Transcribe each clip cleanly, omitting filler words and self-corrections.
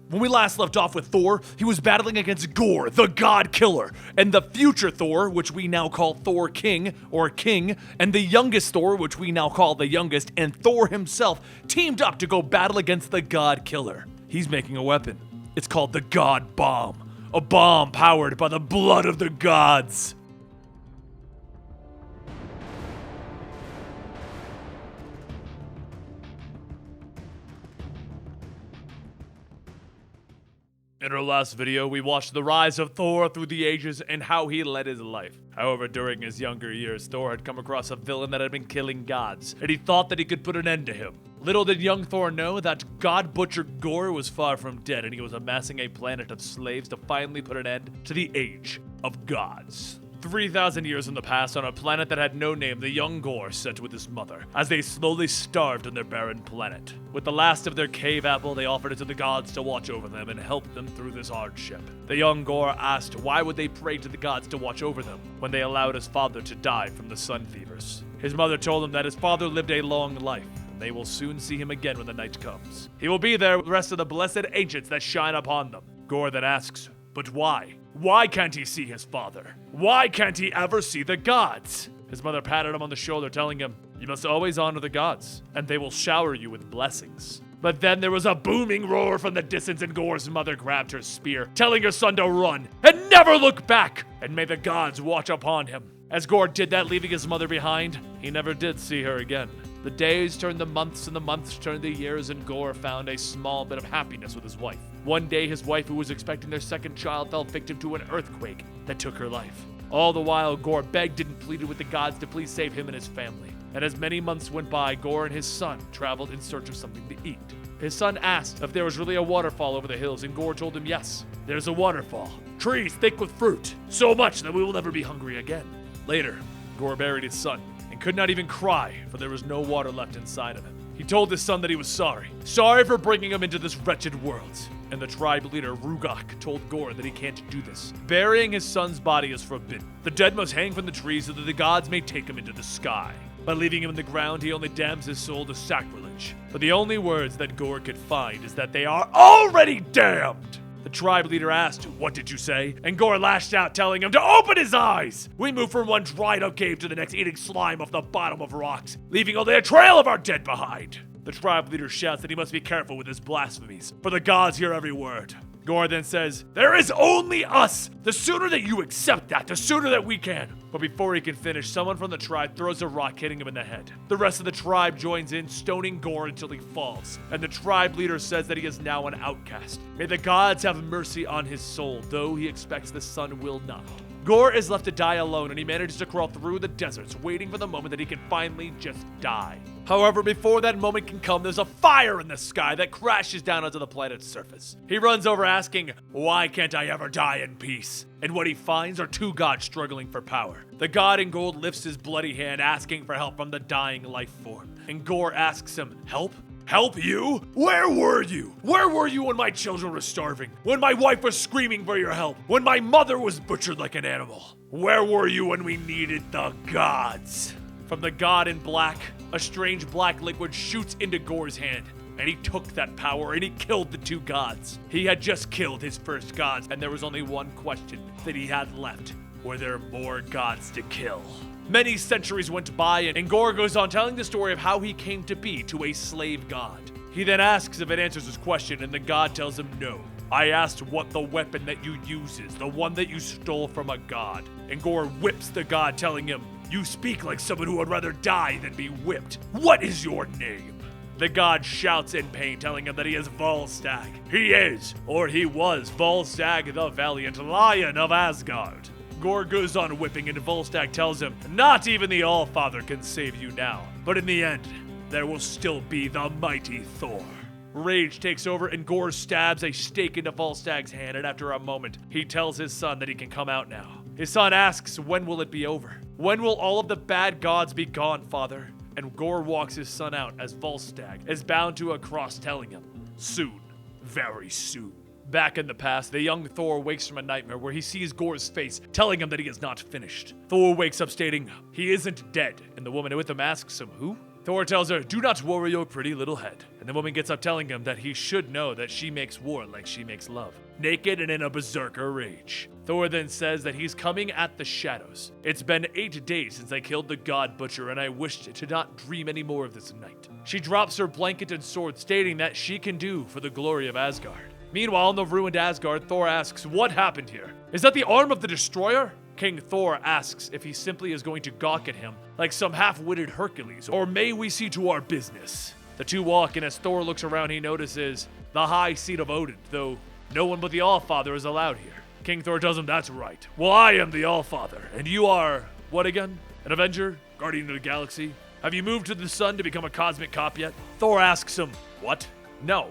When we last left off with Thor, he was battling against Gorr, the God Killer, and the future Thor, which we now call Thor King, or King, and the youngest Thor, which we now call the youngest, and Thor himself teamed up to go battle against the God Killer. He's making a weapon. It's called the GODBOMB, a bomb powered by the blood of the gods. In our last video, we watched the rise of Thor through the ages and how he led his life. However, during his younger years, Thor had come across a villain that had been killing gods, and he thought that he could put an end to him. Little did young Thor know that God Butcher Gorr was far from dead, and he was amassing a planet of slaves to finally put an end to the Age of Gods. 3,000 years in the past, on a planet that had no name, the young Gorr sat with his mother, as they slowly starved on their barren planet. With the last of their cave apple, they offered it to the gods to watch over them and help them through this hardship. The young Gorr asked why would they pray to the gods to watch over them when they allowed his father to die from the sun fevers. His mother told him that his father lived a long life, and they will soon see him again when the night comes. He will be there with the rest of the blessed ancients that shine upon them. Gorr then asks, but why? Why can't he see his father? Why can't he ever see the gods? His mother patted him on the shoulder, telling him, you must always honor the gods, and they will shower you with blessings. But then there was a booming roar from the distance, and Gorr's mother grabbed her spear, telling her son to run and never look back, and may the gods watch upon him. As Gorr did that, leaving his mother behind, he never did see her again. The days turned to months, and the months turned to years, and Gorr found a small bit of happiness with his wife. One day, his wife, who was expecting their second child, fell victim to an earthquake that took her life. All the while, Gorr begged and pleaded with the gods to please save him and his family. And as many months went by, Gorr and his son traveled in search of something to eat. His son asked if there was really a waterfall over the hills, and Gorr told him yes, there's a waterfall. Trees thick with fruit, so much that we will never be hungry again. Later, Gorr buried his son, and could not even cry, for there was no water left inside of him. He told his son that he was sorry for bringing him into this wretched world. And the tribe leader, Rugok, told Gorr that he can't do this. Burying his son's body is forbidden. The dead must hang from the trees so that the gods may take him into the sky. By leaving him in the ground, he only damns his soul to sacrilege. But the only words that Gorr could find is that they are already damned. The tribe leader asked, what did you say? And Gorr lashed out, telling him to open his eyes! We moved from one dried up cave to the next, eating slime off the bottom of rocks, leaving only a trail of our dead behind. The tribe leader shouts that he must be careful with his blasphemies, for the gods hear every word. Gorr then says, there is only us! The sooner that you accept that, the sooner that we can. But before he can finish, someone from the tribe throws a rock, hitting him in the head. The rest of the tribe joins in, stoning Gorr until he falls. And the tribe leader says that he is now an outcast. May the gods have mercy on his soul, though he expects the son will not. Gorr is left to die alone, and he manages to crawl through the deserts, waiting for the moment that he can finally just die. However, before that moment can come, there's a fire in the sky that crashes down onto the planet's surface. He runs over asking, why can't I ever die in peace? And what he finds are two gods struggling for power. The god in gold lifts his bloody hand, asking for help from the dying life form. And Gorr asks him, help? Help you? Where were you? Where were you when my children were starving? When my wife was screaming for your help? When my mother was butchered like an animal? Where were you when we needed the gods? From the god in black, a strange black liquid shoots into Gorr's hand, and he took that power and he killed the two gods. He had just killed his first gods, and there was only one question that he had left. Were there more gods to kill? Many centuries went by, and Gorr goes on telling the story of how he came to be to a slave god. He then asks if it answers his question, and the god tells him no. I asked what the weapon that you use is, the one that you stole from a god. And Gorr whips the god, telling him, you speak like someone who would rather die than be whipped. What is your name? The god shouts in pain, telling him that he is Volstagg. He is, or he was, Volstagg the Valiant, Lion of Asgard. Gorr goes on whipping, and Volstagg tells him, not even the Allfather can save you now. But in the end, there will still be the mighty Thor. Rage takes over, and Gorr stabs a stake into Volstagg's hand, and after a moment, he tells his son that he can come out now. His son asks, when will it be over? When will all of the bad gods be gone, father? And Gorr walks his son out as Volstagg is bound to a cross, telling him, soon, very soon. Back in the past, the young Thor wakes from a nightmare where he sees Gorr's face, telling him that he is not finished. Thor wakes up stating, he isn't dead, and the woman with him asks him, who? Thor tells her, "Do not worry your pretty little head." And the woman gets up telling him that he should know that she makes war like she makes love. Naked and in a berserker rage. Thor then says that he's coming at the shadows. "It's been 8 days since I killed the God Butcher, and I wished to not dream any more of this night." She drops her blanket and sword, stating that she can do for the glory of Asgard. Meanwhile, in the ruined Asgard, Thor asks, "What happened here? Is that the arm of the Destroyer?" King Thor asks if he simply is going to gawk at him like some half-witted Hercules, or may we see to our business. The two walk, and as Thor looks around, he notices the high seat of Odin, though no one but the Allfather is allowed here. King Thor tells him, "That's right. Well, I am the Allfather, and you are, what again? An Avenger? Guardian of the Galaxy? Have you moved to the sun to become a cosmic cop yet?" Thor asks him, "What? No."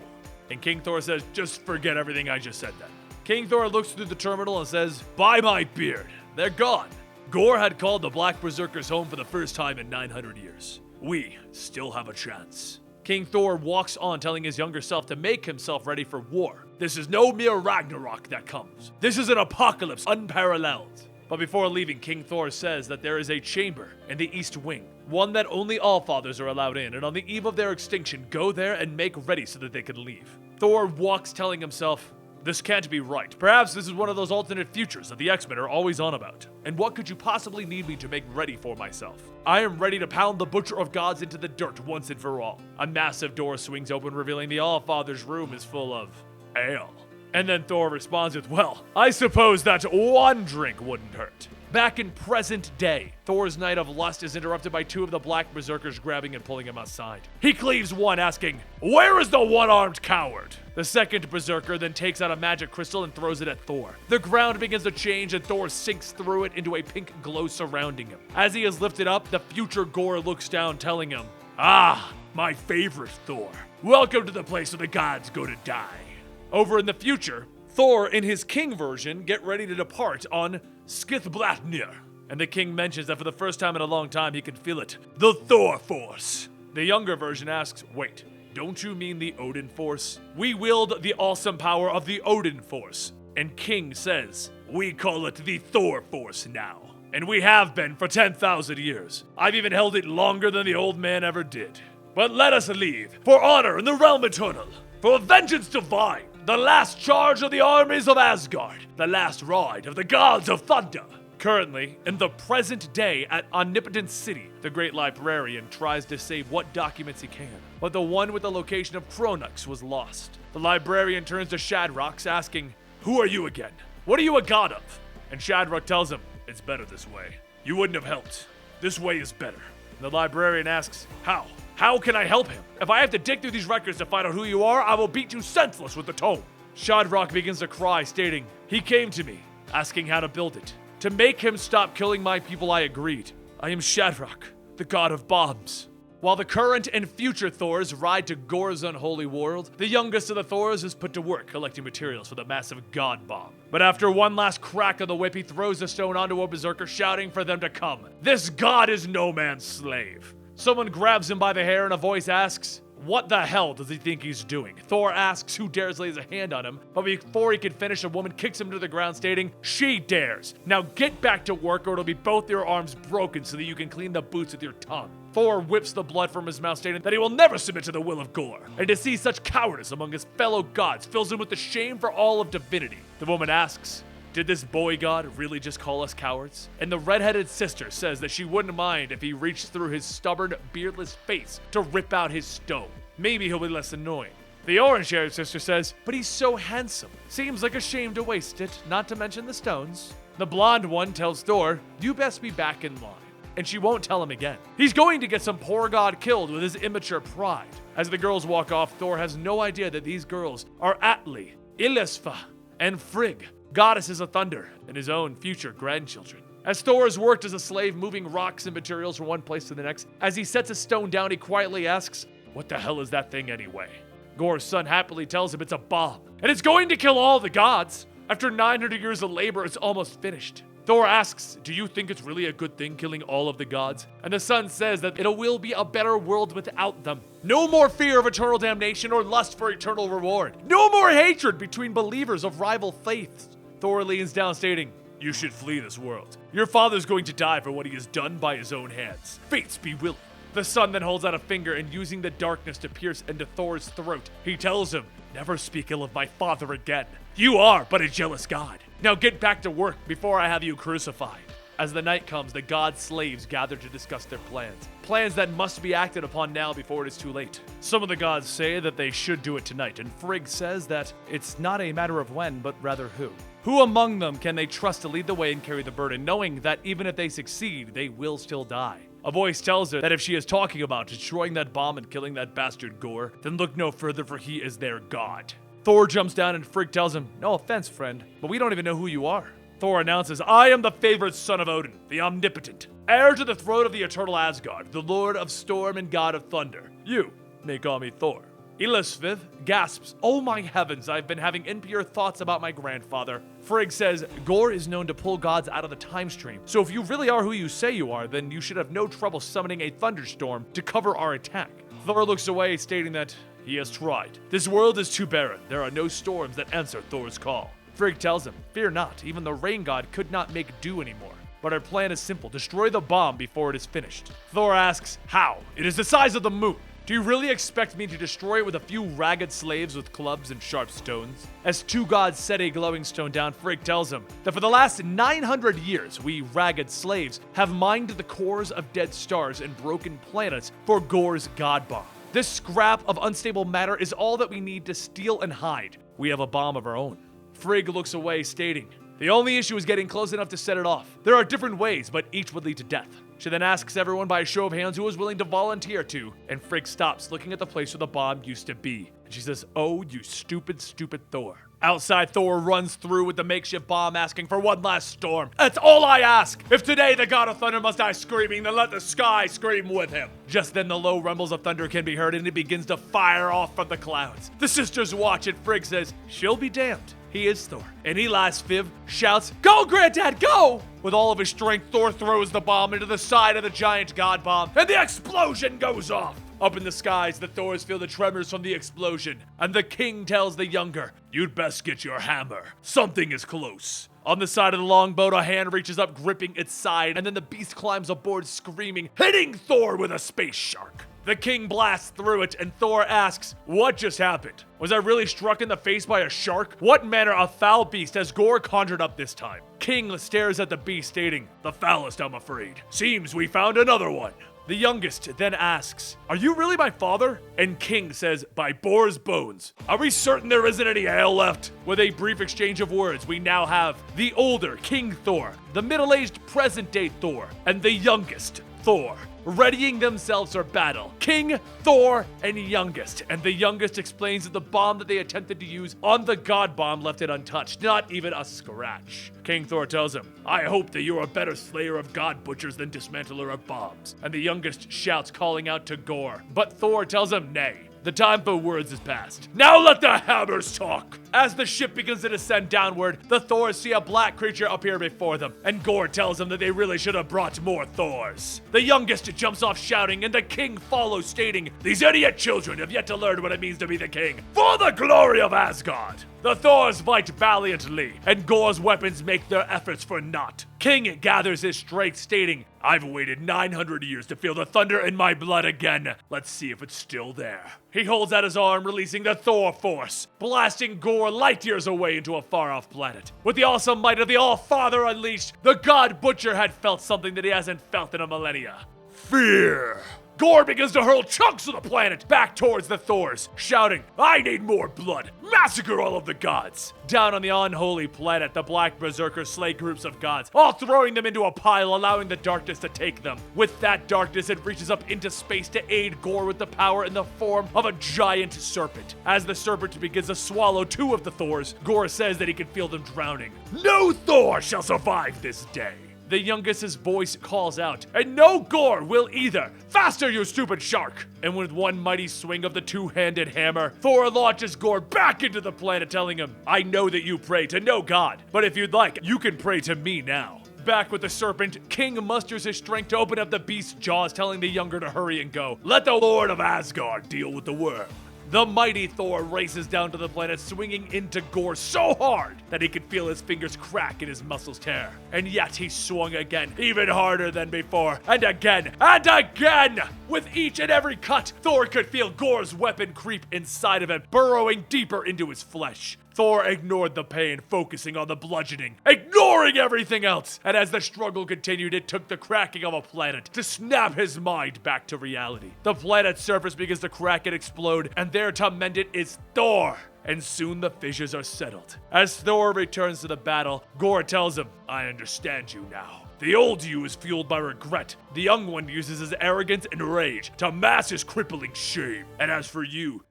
And King Thor says, "Just forget everything I just said then." King Thor looks through the terminal and says, "By my beard, they're gone." Gorr had called the Black Berserkers home for the first time in 900 years. We still have a chance. King Thor walks on, telling his younger self to make himself ready for war. This is no mere Ragnarok that comes. This is an apocalypse unparalleled. But before leaving, King Thor says that there is a chamber in the East Wing, one that only Allfathers are allowed in, and on the eve of their extinction, go there and make ready so that they can leave. Thor walks, telling himself, "This can't be right. Perhaps this is one of those alternate futures that the X-Men are always on about. And what could you possibly need me to make ready for myself? I am ready to pound the Butcher of Gods into the dirt once and for all." A massive door swings open, revealing the Allfather's room is full of ale. And then Thor responds with, "Well, I suppose that one drink wouldn't hurt." Back in present day, Thor's night of lust is interrupted by two of the Black Berserkers grabbing and pulling him outside. He cleaves one, asking, "Where is the one-armed coward?" The second Berserker then takes out a magic crystal and throws it at Thor. The ground begins to change and Thor sinks through it into a pink glow surrounding him. As he is lifted up, the future Gorr looks down, telling him, "Ah, my favorite Thor. Welcome to the place where the gods go to die." Over in the future, Thor, in his king version, get ready to depart on Skithblatnir. And the king mentions that for the first time in a long time, he can feel it. The Thor Force. The younger version asks, "Wait, don't you mean the Odin Force? We wield the awesome power of the Odin Force." And King says, "We call it the Thor Force now. And we have been for 10,000 years. I've even held it longer than the old man ever did. But let us leave, for honor in the realm eternal, for vengeance divine, the last charge of the armies of Asgard, the last ride of the gods of thunder." Currently, in the present day at Omnipotent City, the great librarian tries to save what documents he can, but the one with the location of Kronux was lost. The librarian turns to Shadrox, asking, "Who are you again? What are you a god of?" And Shadrox tells him, "It's better this way. You wouldn't have helped. This way is better." And the librarian asks, "How? How can I help him? If I have to dig through these records to find out who you are, I will beat you senseless with the tome." Shadrock begins to cry, stating, "He came to me, asking how to build it. To make him stop killing my people, I agreed. I am Shadrock, the god of bombs." While the current and future Thors ride to Gorr's unholy world, the youngest of the Thors is put to work collecting materials for the massive GODBOMB. But after one last crack of the whip, he throws the stone onto a berserker, shouting for them to come. This god is no man's slave. Someone grabs him by the hair and a voice asks, "What the hell does he think he's doing?" Thor asks who dares lays a hand on him, but before he can finish, a woman kicks him to the ground, stating, "She dares. Now get back to work or it'll be both your arms broken so that you can clean the boots with your tongue." Thor whips the blood from his mouth, stating that he will never submit to the will of Gorr, and to see such cowardice among his fellow gods fills him with the shame for all of divinity. The woman asks, "Did this boy god really just call us cowards?" And the redheaded sister says that she wouldn't mind if he reached through his stubborn, beardless face to rip out his stone. Maybe he'll be less annoying. The orange-haired sister says, "But he's so handsome. Seems like a shame to waste it, not to mention the stones." The blonde one tells Thor, "You best be back in line." And she won't tell him again. He's going to get some poor god killed with his immature pride. As the girls walk off, Thor has no idea that these girls are Atli, Ilisfa, and Frigg, goddesses of thunder, and his own future grandchildren. As Thor has worked as a slave, moving rocks and materials from one place to the next, as he sets a stone down, he quietly asks, "What the hell is that thing anyway?" Gorr's son happily tells him it's a bomb, and it's going to kill all the gods. After 900 years of labor, it's almost finished. Thor asks, "Do you think it's really a good thing killing all of the gods?" And the son says that it will be a better world without them. No more fear of eternal damnation or lust for eternal reward. No more hatred between believers of rival faiths. Thor leans down, stating, "You should flee this world. Your father's going to die for what he has done by his own hands. Fates be willing." The son then holds out a finger and using the darkness to pierce into Thor's throat, he tells him, "Never speak ill of my father again. You are but a jealous god. Now get back to work before I have you crucified." As the night comes, the god's slaves gather to discuss their plans. Plans that must be acted upon now before it is too late. Some of the gods say that they should do it tonight, and Frigg says that it's not a matter of when, but rather who. Who among them can they trust to lead the way and carry the burden, knowing that even if they succeed, they will still die? A voice tells her that if she is talking about destroying that bomb and killing that bastard Gorr, then look no further, for he is their god. Thor jumps down and Frigg tells him, "No offense, friend, but we don't even know who you are." Thor announces, "I am the favored son of Odin, the omnipotent, heir to the throne of the eternal Asgard, the lord of storm and god of thunder. You may call me Thor." Illusviv gasps, "Oh my heavens, I've been having impure thoughts about my grandfather." Frigg says, "Gorr is known to pull gods out of the time stream, so if you really are who you say you are, then you should have no trouble summoning a thunderstorm to cover our attack." Thor looks away, stating that he has tried. "This world is too barren. There are no storms that answer Thor's call." Frigg tells him, "Fear not, even the rain god could not make dew anymore. But our plan is simple, destroy the bomb before it is finished." Thor asks, "How? It is the size of the moon. Do you really expect me to destroy it with a few ragged slaves with clubs and sharp stones?" As two gods set a glowing stone down, Frigg tells him that for the last 900 years, we ragged slaves have mined the cores of dead stars and broken planets for Gorr's GODBOMB. This scrap of unstable matter is all that we need to steal and hide. We have a bomb of our own. Frigg looks away, stating, "The only issue is getting close enough to set it off. There are different ways, but each would lead to death." She then asks everyone by a show of hands who is willing to volunteer to, and Frigg stops looking at the place where the bomb used to be. And she says, "Oh, you stupid, stupid Thor." Outside, Thor runs through with the makeshift bomb, asking for one last storm. "That's all I ask! If today the god of thunder must die screaming, then let the sky scream with him." Just then, the low rumbles of thunder can be heard, and it begins to fire off from the clouds. The sisters watch, and Frigg says, "She'll be damned. He is Thor." And Illusviv shouts, "Go, Granddad, go!" With all of his strength, Thor throws the bomb into the side of the giant god bomb, and the explosion goes off. Up in the skies, the Thors feel the tremors from the explosion, and the king tells the younger, "You'd best get your hammer. Something is close." On the side of the longboat, a hand reaches up, gripping its side, and then the beast climbs aboard, screaming, hitting Thor with a space shark. The king blasts through it, and Thor asks, "What just happened? Was I really struck in the face by a shark? What manner of foul beast has Gorr conjured up this time?" King stares at the beast, stating, "The foulest, I'm afraid. Seems we found another one." The youngest then asks, "Are you really my father?" And King says, "By Bor's bones. Are we certain there isn't any ale left?" With a brief exchange of words, we now have the older King Thor, the middle-aged present-day Thor, and the youngest Thor, readying themselves for battle. King, Thor, and youngest. And the youngest explains that the bomb that they attempted to use on the GODBOMB left it untouched, not even a scratch. King Thor tells him, "I hope that you're a better slayer of god butchers than dismantler of bombs." And the youngest shouts, calling out to Gorr. But Thor tells him, "Nay. The time for words is past. Now let the hammers talk." As the ship begins to descend downward, the Thors see a black creature appear before them, and Gorr tells them that they really should have brought more Thors. The youngest jumps off shouting, and the king follows, stating, "These idiot children have yet to learn what it means to be the king, for the glory of Asgard." The Thors fight valiantly, and Gorr's weapons make their efforts for naught. King gathers his strength, stating, "I've waited 900 years to feel the thunder in my blood again. Let's see if it's still there." He holds out his arm, releasing the Thor Force, blasting Gorr light years away into a far-off planet. With the awesome might of the All-Father unleashed, the God Butcher had felt something that he hasn't felt in a millennia. Fear. Gorr begins to hurl chunks of the planet back towards the Thors, shouting, "I need more blood! Massacre all of the gods!" Down on the unholy planet, the Black Berserkers slay groups of gods, all throwing them into a pile, allowing the darkness to take them. With that darkness, it reaches up into space to aid Gorr with the power in the form of a giant serpent. As the serpent begins to swallow two of the Thors, Gorr says that he can feel them drowning. "No Thor shall survive this day." The youngest's voice calls out, "And no Gorr will either! Faster, you stupid shark!" And with one mighty swing of the two-handed hammer, Thor launches Gorr back into the planet, telling him, "I know that you pray to no god, but if you'd like, you can pray to me now." Back with the serpent, King musters his strength to open up the beast's jaws, telling the younger to hurry and go. "Let the Lord of Asgard deal with the worm." The mighty Thor races down to the planet, swinging into Gorr so hard that he could feel his fingers crack and his muscles tear. And yet he swung again, even harder than before, and again, and again! With each and every cut, Thor could feel Gorr's weapon creep inside of him, burrowing deeper into his flesh. Thor ignored the pain, focusing on the bludgeoning, ignoring everything else. And as the struggle continued, it took the cracking of a planet to snap his mind back to reality. The planet's surface begins to crack and explode, and there to mend it is Thor. And soon the fissures are settled. As Thor returns to the battle, Gorr tells him, "I understand you now. The old you is fueled by regret. The young one uses his arrogance and rage to mask his crippling shame. And as for you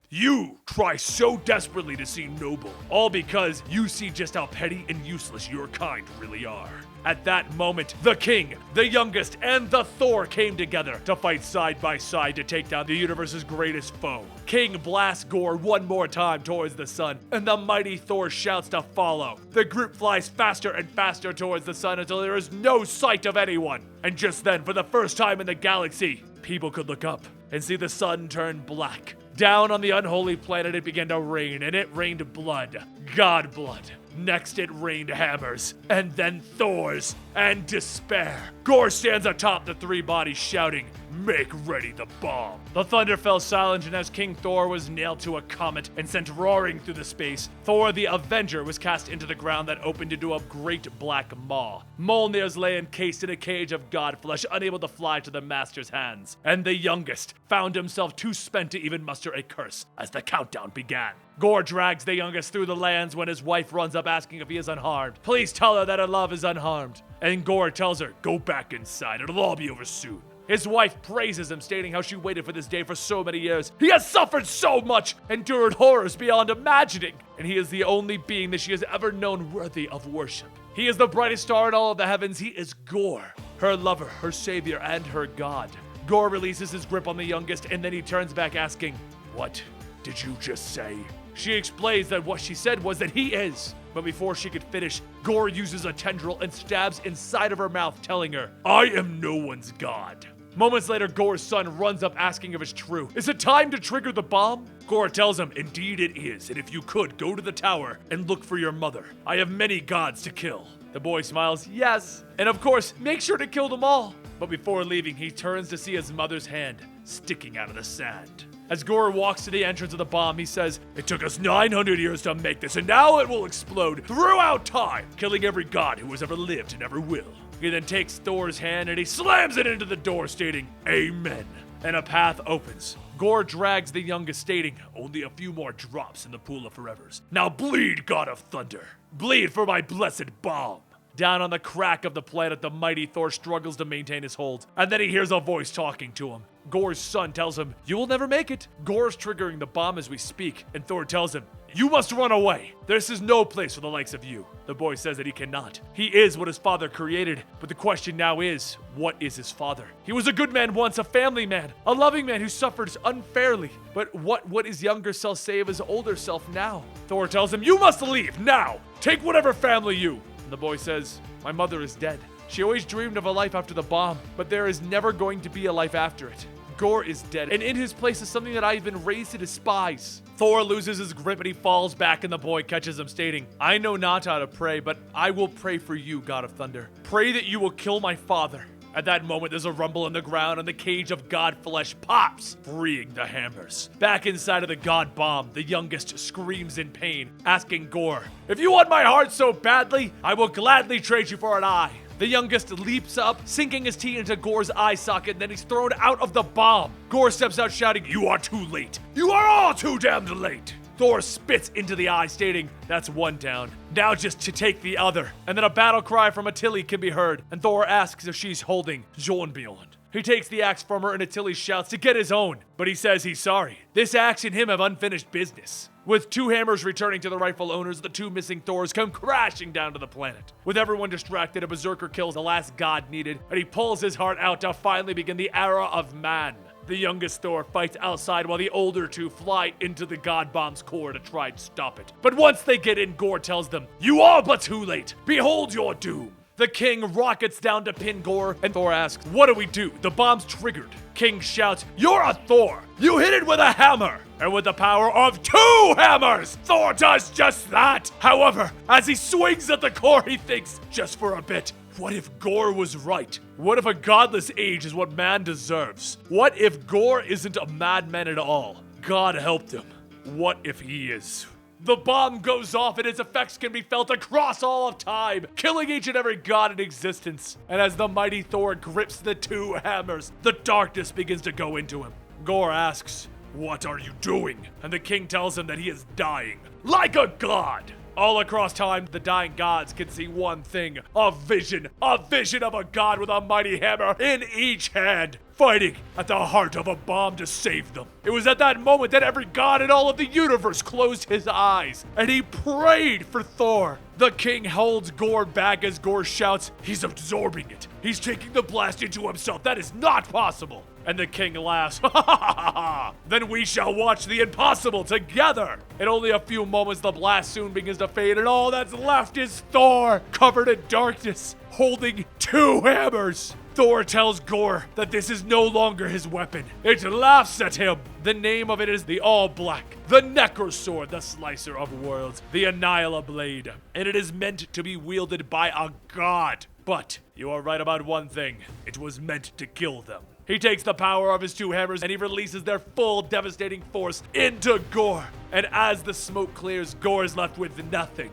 try so desperately to seem noble, all because you see just how petty and useless your kind really are." At that moment, the king, the youngest, and the Thor came together to fight side by side to take down the universe's greatest foe. King blasts Gorr one more time towards the sun, and the mighty Thor shouts to follow. The group flies faster and faster towards the sun until there is no sight of anyone. And just then, for the first time in the galaxy, people could look up and see the sun turn black. Down on the unholy planet, it began to rain, and it rained blood. God blood. Next, it rained hammers, and then Thors, and despair. Gorr stands atop the three bodies shouting, "Make ready the bomb." The thunder fell silent, and as King Thor was nailed to a comet and sent roaring through the space, Thor the Avenger was cast into the ground that opened into a great black maw. Mjolnir's lay encased in a cage of god flesh, unable to fly to the master's hands. And the youngest found himself too spent to even muster a curse as the countdown began. Gorr drags the youngest through the lands when his wife runs up asking if he is unharmed. Please tell her that her love is unharmed. And Gorr tells her, "Go back inside, it'll all be over soon." His wife praises him, stating how she waited for this day for so many years. He has suffered so much, endured horrors beyond imagining, and he is the only being that she has ever known worthy of worship. He is the brightest star in all of the heavens. He is Gorr, her lover, her savior, and her god. Gorr releases his grip on the youngest, and then he turns back asking, "What did you just say?" She explains that what she said was that he is. But before she could finish, Gorr uses a tendril and stabs inside of her mouth, telling her, "I am no one's god." Moments later, Gorr's son runs up asking if it's true. Is it time to trigger the bomb? Gorr tells him, "Indeed it is, and if you could, go to the tower and look for your mother. I have many gods to kill." The boy smiles, "Yes, and of course, make sure to kill them all." But before leaving, he turns to see his mother's hand sticking out of the sand. As Gorr walks to the entrance of the bomb, he says, "It took us 900 years to make this, and now it will explode throughout time, killing every god who has ever lived and ever will." He then takes Thor's hand and he slams it into the door, stating, "Amen." And a path opens. Gorr drags the youngest, stating, "Only a few more drops in the pool of forevers. Now bleed, god of thunder. Bleed for my blessed bomb." Down on the crack of the planet, the mighty Thor struggles to maintain his hold, and then he hears a voice talking to him. Gorr's son tells him, "You will never make it." Gorr's triggering the bomb as we speak, and Thor tells him, "You must run away. This is no place for the likes of you." The boy says that he cannot. He is what his father created, but the question now is, what is his father? He was a good man once, a family man, a loving man who suffers unfairly. But what would his younger self say of his older self now? Thor tells him, "You must leave, now! Take whatever family you..." And the boy says, "My mother is dead. She always dreamed of a life after the bomb, but there is never going to be a life after it. Gorr is dead, and in his place is something that I have been raised to despise." Thor loses his grip and he falls back, and the boy catches him, stating, "I know not how to pray, but I will pray for you, God of Thunder. Pray that you will kill my father." At that moment, there's a rumble in the ground, and the cage of god flesh pops, freeing the hammers. Back inside of the god bomb, the youngest screams in pain, asking Gorr, "If you want my heart so badly, I will gladly trade you for an eye." The youngest leaps up, sinking his teeth into Gorr's eye socket, and then he's thrown out of the bomb. Gorr steps out shouting, "You are too late. You are all too damned late." Thor spits into the eye, stating, "That's one down. Now just to take the other." And then a battle cry from Attili can be heard, and Thor asks if she's holding Jornbjorn. He takes the axe from her, and Attili shouts to get his own, but he says he's sorry. This axe and him have unfinished business. With two hammers returning to the rightful owners, the two missing Thors come crashing down to the planet. With everyone distracted, a berserker kills the last god needed, and he pulls his heart out to finally begin the era of man. The youngest Thor fights outside while the older two fly into the god bomb's core to try and stop it. But once they get in, Gorr tells them, "You are but too late. Behold your doom." The king rockets down to pin Gorr, and Thor asks, what do we do? The bomb's triggered. King shouts, you're a Thor! You hit it with a hammer! And with the power of 2 hammers, Thor does just that! However, as he swings at the core, he thinks, just for a bit, what if Gorr was right? What if a godless age is what man deserves? What if Gorr isn't a madman at all? God helped him. What if he is? The bomb goes off and its effects can be felt across all of time, killing each and every god in existence. And as the mighty Thor grips the 2 hammers, the darkness begins to go into him. Gorr asks, what are you doing? And the king tells him that he is dying, like a god. All across time, the dying gods can see one thing, a vision of a god with a mighty hammer in each hand, fighting at the heart of a bomb to save them. It was at that moment that every god in all of the universe closed his eyes, and he prayed for Thor. The king holds Gorr back as Gorr shouts, he's absorbing it. He's taking the blast into himself. That is not possible. And the king laughs, ha ha ha ha ha! Then we shall watch the impossible together! In only a few moments, the blast soon begins to fade, and all that's left is Thor, covered in darkness, holding 2 hammers. Thor tells Gorr that this is no longer his weapon. It laughs at him. The name of it is the All-Black, the Necrosword, the Slicer of Worlds, the Annihila Blade, and it is meant to be wielded by a god. But you are right about one thing. It was meant to kill them. He takes the power of his 2 hammers and he releases their full devastating force into Gorr. And as the smoke clears, Gorr is left with nothing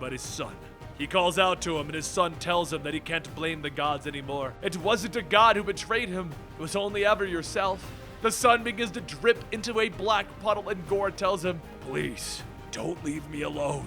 but his son. He calls out to him and his son tells him that he can't blame the gods anymore. It wasn't a god who betrayed him. It was only ever yourself. The son begins to drip into a black puddle and Gorr tells him, please, don't leave me alone.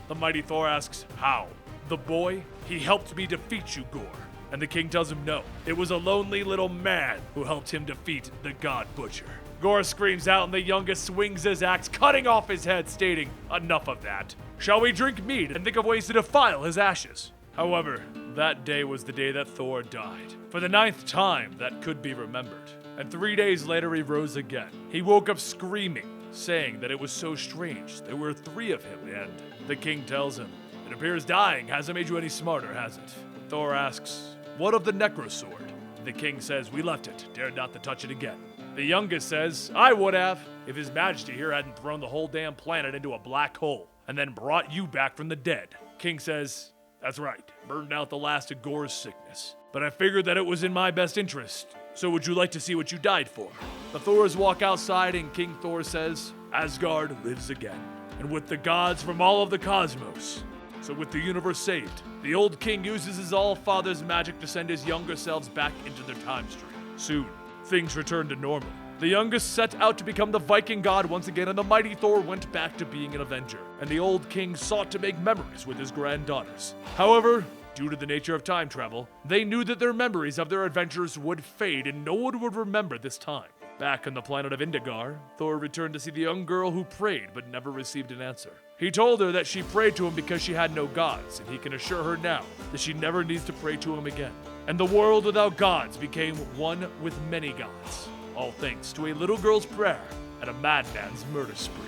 The mighty Thor asks, how? The boy? He helped me defeat you, Gorr. And the king tells him no. It was a lonely little man who helped him defeat the God Butcher. Gorr screams out and the youngest swings his axe, cutting off his head, stating, enough of that. Shall we drink mead and think of ways to defile his ashes? However, that day was the day that Thor died. For the 9th time that could be remembered. And 3 days later he rose again. He woke up screaming, saying that it was so strange. There were 3 of him, and the king tells him, it appears dying hasn't made you any smarter, has it? Thor asks, what of the Necrosword? The king says, we left it, dared not to touch it again. The youngest says, I would have, if his majesty here hadn't thrown the whole damn planet into a black hole, and then brought you back from the dead. King says, that's right, burned out the last of Gorr's sickness. But I figured that it was in my best interest, so would you like to see what you died for? The Thors walk outside and King Thor says, Asgard lives again, and with the gods from all of the cosmos. So with the universe saved, the old king uses his all-father's magic to send his younger selves back into their time stream. Soon, things return to normal. The youngest set out to become the Viking god once again, and the mighty Thor went back to being an Avenger, and the old king sought to make memories with his granddaughters. However, due to the nature of time travel, they knew that their memories of their adventures would fade and no one would remember this time. Back on the planet of Indigar, Thor returned to see the young girl who prayed but never received an answer. He told her that she prayed to him because she had no gods, and he can assure her now that she never needs to pray to him again. And the world without gods became one with many gods, all thanks to a little girl's prayer and a madman's murder spree.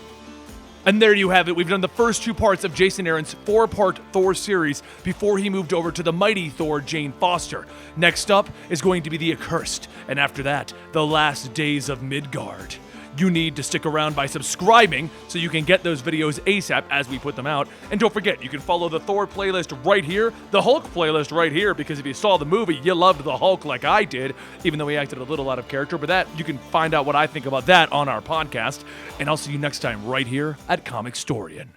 And there you have it. We've done the first 2 parts of Jason Aaron's 4-part Thor series before he moved over to the mighty Thor, Jane Foster. Next up is going to be The Accursed, and after that, The Last Days of Midgard. You need to stick around by subscribing so you can get those videos ASAP as we put them out. And don't forget, you can follow the Thor playlist right here, the Hulk playlist right here, because if you saw the movie, you loved the Hulk like I did, even though he acted a little out of character. But that, you can find out what I think about that on our podcast. And I'll see you next time right here at Comicstorian.